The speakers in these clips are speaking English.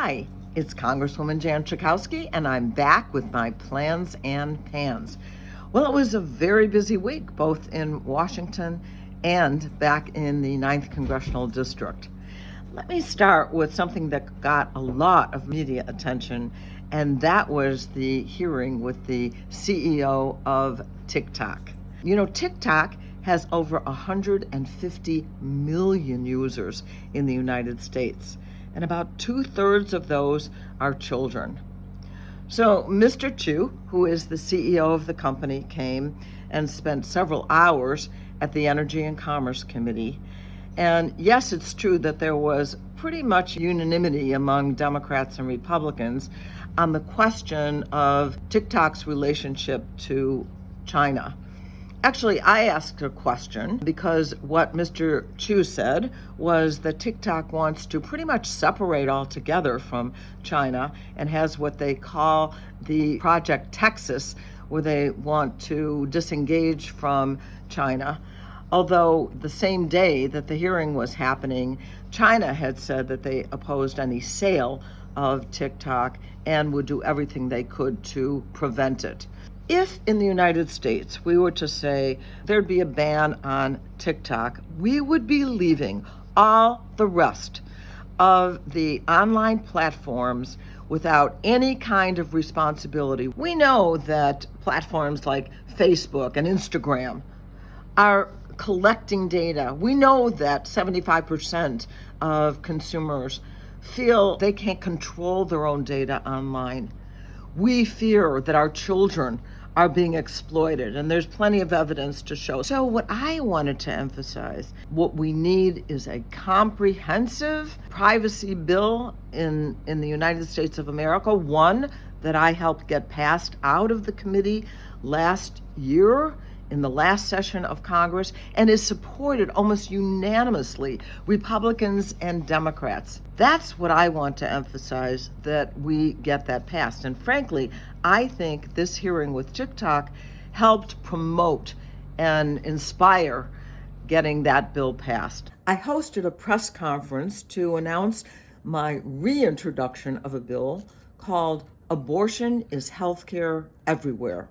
Hi, it's Congresswoman Jan Schakowsky, and I'm back with my plans and pans. Well, it was a very busy week, both in Washington and back in the 9th Congressional District. Let me start with something that got a lot of media attention, and that was the hearing with the CEO of TikTok. You know, TikTok has over 150 million users in the United States, and about 2/3 of those are children. So Mr. Chu, who is the CEO of the company, came and spent several hours at the Energy and Commerce Committee. And yes, it's true that there was pretty much unanimity among Democrats and Republicans on the question of TikTok's relationship to China. Actually, I asked a question because what Mr. Chu said was that TikTok wants to pretty much separate altogether from China and has what they call the Project Texas, where they want to disengage from China. Although the same day that the hearing was happening, China had said that they opposed any sale of TikTok and would do everything they could to prevent it. If in the United States we were to say there'd be a ban on TikTok, we would be leaving all the rest of the online platforms without any kind of responsibility. We know that platforms like Facebook and Instagram are collecting data. We know that 75% of consumers feel they can't control their own data online. We fear that our children are being exploited, and there's plenty of evidence to show. So what I wanted to emphasize, what we need is a comprehensive privacy bill in the United States of America, one that I helped get passed out of the committee last year in the last session of Congress, and is supported almost unanimously, Republicans and Democrats. That's what I want to emphasize, that we get that passed. And frankly, I think this hearing with TikTok helped promote and inspire getting that bill passed. I hosted a press conference to announce my reintroduction of a bill called Abortion is Healthcare Everywhere.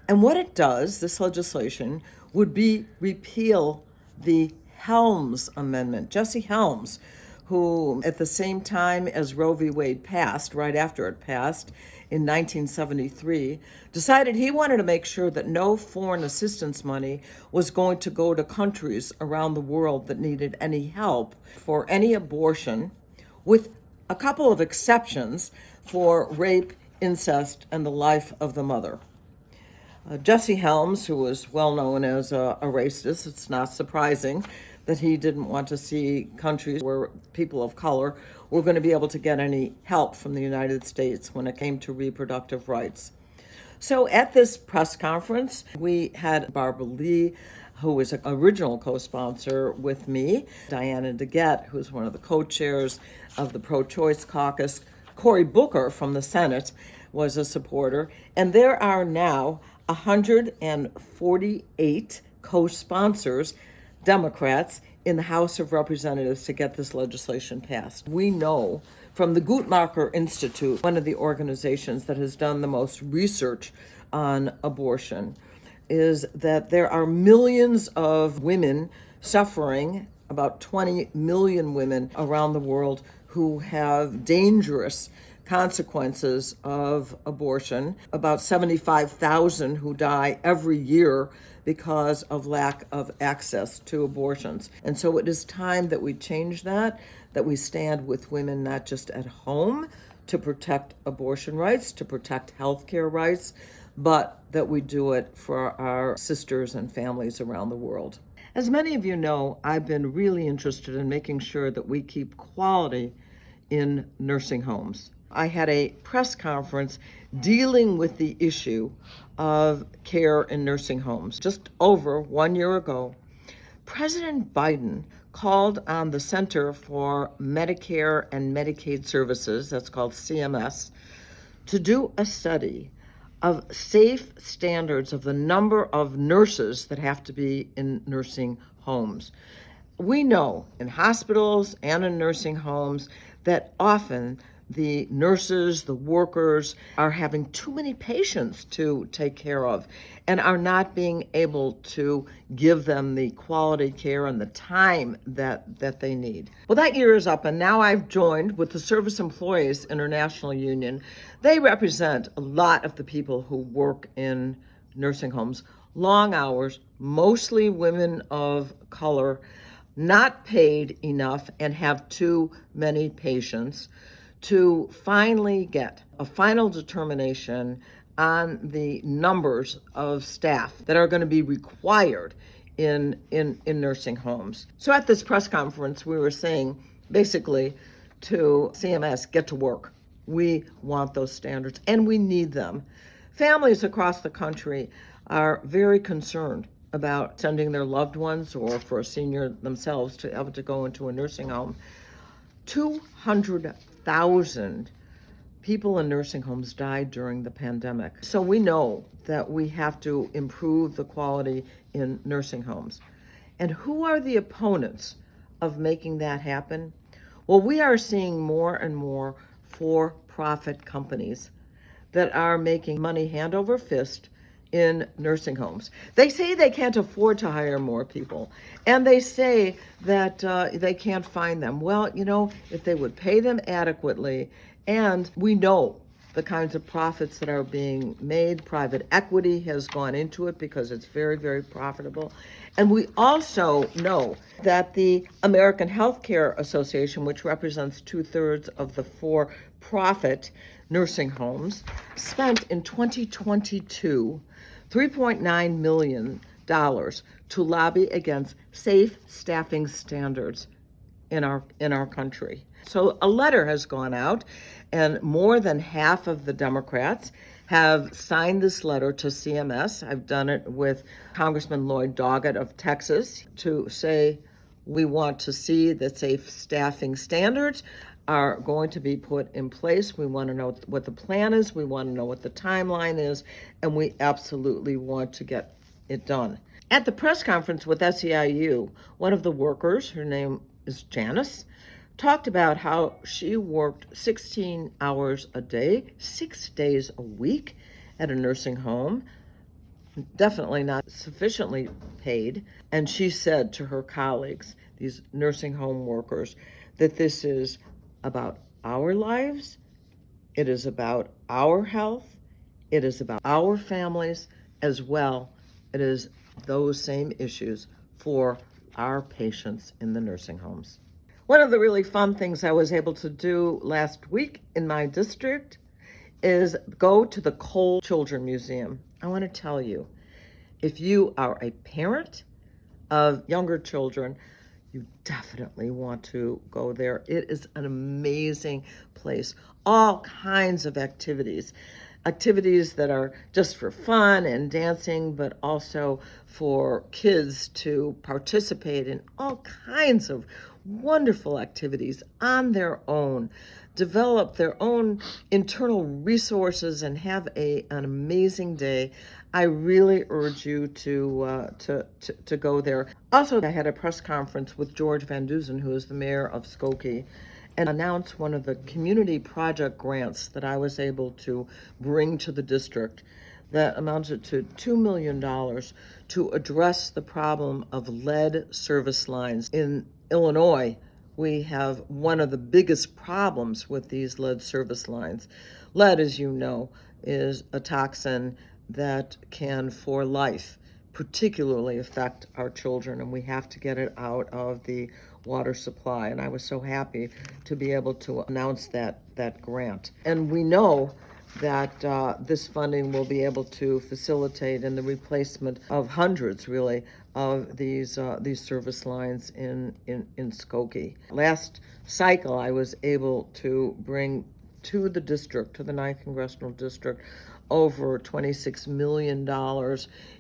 And what it does, this legislation, would be repeal the Helms Amendment. Jesse Helms, who at the same time as Roe v. Wade passed, right after it passed in 1973, decided he wanted to make sure that no foreign assistance money was going to go to countries around the world that needed any help for any abortion, with a couple of exceptions for rape, incest, and the life of the mother. Jesse Helms, who was well known as a racist, it's not surprising that he didn't want to see countries where people of color were going to be able to get any help from the United States when it came to reproductive rights. So at this press conference, we had Barbara Lee, who was an original co-sponsor with me, Diana Doggett, who's one of the co-chairs of the pro-choice caucus, Cory Booker from the Senate was a supporter, and there are now 148 co-sponsors, Democrats, in the House of Representatives to get this legislation passed. We know from the Guttmacher Institute, one of the organizations that has done the most research on abortion, is that there are millions of women suffering, about 20 million women around the world who have dangerous consequences of abortion, about 75,000 who die every year because of lack of access to abortions. And so it is time that we change that we stand with women not just at home to protect abortion rights, to protect healthcare rights, but that we do it for our sisters and families around the world. As many of you know, I've been really interested in making sure that we keep quality in nursing homes. I had a press conference dealing with the issue of care in nursing homes. Just over 1 year ago, President Biden called on the Center for Medicare and Medicaid Services, that's called CMS, to do a study of safe standards of the number of nurses that have to be in nursing homes. We know in hospitals and in nursing homes that often the nurses, the workers are having too many patients to take care of and are not being able to give them the quality care and the time that they need. Well, that year is up, and now I've joined with the Service Employees International Union. They represent a lot of the people who work in nursing homes, long hours, mostly women of color, not paid enough and have too many patients, to finally get a final determination on the numbers of staff that are going to be required in nursing homes. So at this press conference, we were saying basically to CMS, get to work. We want those standards and we need them. Families across the country are very concerned about sending their loved ones or for a senior themselves to have to go into a nursing home. 200,000 people in nursing homes died during the pandemic. So we know that we have to improve the quality in nursing homes. And who are the opponents of making that happen? Well, we are seeing more and more for-profit companies that are making money hand over fist in nursing homes. They say they can't afford to hire more people, and they say that they can't find them. Well, if they would pay them adequately, and we know the kinds of profits that are being made. Private equity has gone into it because it's very, very profitable. And we also know that the American Healthcare Association, which represents 2/3 of the for-profit nursing homes, spent in 2022 $3.9 million to lobby against safe staffing standards in our country. So a letter has gone out, and more than half of the Democrats have signed this letter to CMS. I've done it with Congressman Lloyd Doggett of Texas to say we want to see that safe staffing standards are going to be put in place. We want to know what the plan is. We want to know what the timeline is, and we absolutely want to get it done. At the press conference with SEIU, one of the workers, her name is Janice, talked about how she worked 16 hours a day, 6 days a week at a nursing home, definitely not sufficiently paid. And she said to her colleagues, these nursing home workers, that this is about our lives, it is about our health, it is about our families as well. It is those same issues for our patients in the nursing homes. One of the really fun things I was able to do last week in my district is go to the Cole Children Museum. I want to tell you, if you are a parent of younger children, you definitely want to go there. It is an amazing place. All kinds of activities that are just for fun and dancing, but also for kids to participate in all kinds of wonderful activities on their own, develop their own internal resources, and have an amazing day. I really urge you to go there. Also, I had a press conference with George Van Dusen, who is the mayor of Skokie, and announced one of the community project grants that I was able to bring to the district that amounted to $2 million to address the problem of lead service lines. In Illinois, we have one of the biggest problems with these lead service lines. Lead, as you know, is a toxin that can, for life, particularly affect our children, and we have to get it out of the water supply. And I was so happy to be able to announce that grant. And we know that this funding will be able to facilitate in the replacement of hundreds, really, of these service lines in Skokie. Last cycle, I was able to bring to the district, to the 9th Congressional District, over $26 million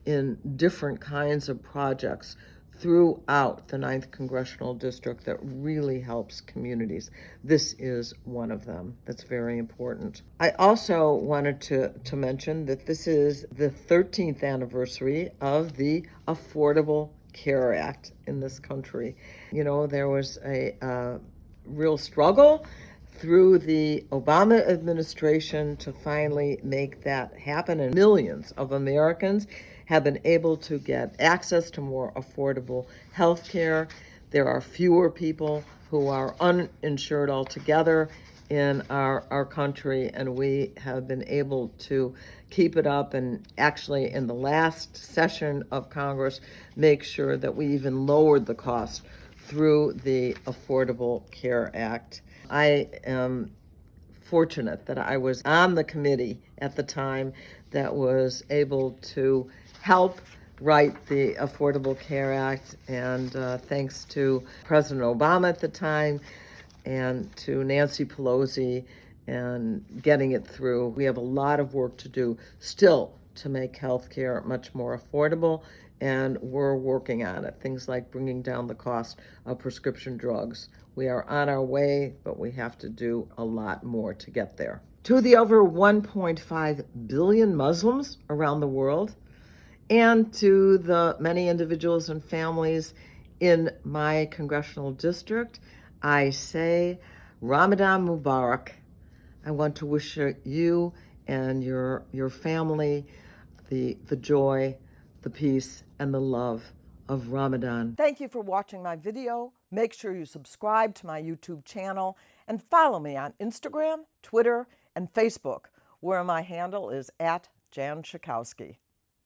in different kinds of projects throughout the 9th Congressional District that really helps communities. This is one of them that's very important. I also wanted to mention that this is the 13th anniversary of the Affordable Care Act in this country. There was a real struggle through the Obama administration to finally make that happen, and millions of Americans have been able to get access to more affordable health care. There are fewer people who are uninsured altogether in our country, and we have been able to keep it up, and actually in the last session of Congress make sure that we even lowered the cost through the Affordable Care Act. I am fortunate that I was on the committee at the time that was able to help write the Affordable Care Act, and thanks to President Obama at the time and to Nancy Pelosi and getting it through. We have a lot of work to do still to make health care much more affordable, and we're working on it. Things like bringing down the cost of prescription drugs. We are on our way, but we have to do a lot more to get there. To the over 1.5 billion Muslims around the world, and to the many individuals and families in my congressional district, I say Ramadan Mubarak. I want to wish you and your family the joy, the peace, and the love of Ramadan. Thank you for watching my video. Make sure you subscribe to my YouTube channel and follow me on Instagram, Twitter, and Facebook, where my handle is @Jan Schakowsky.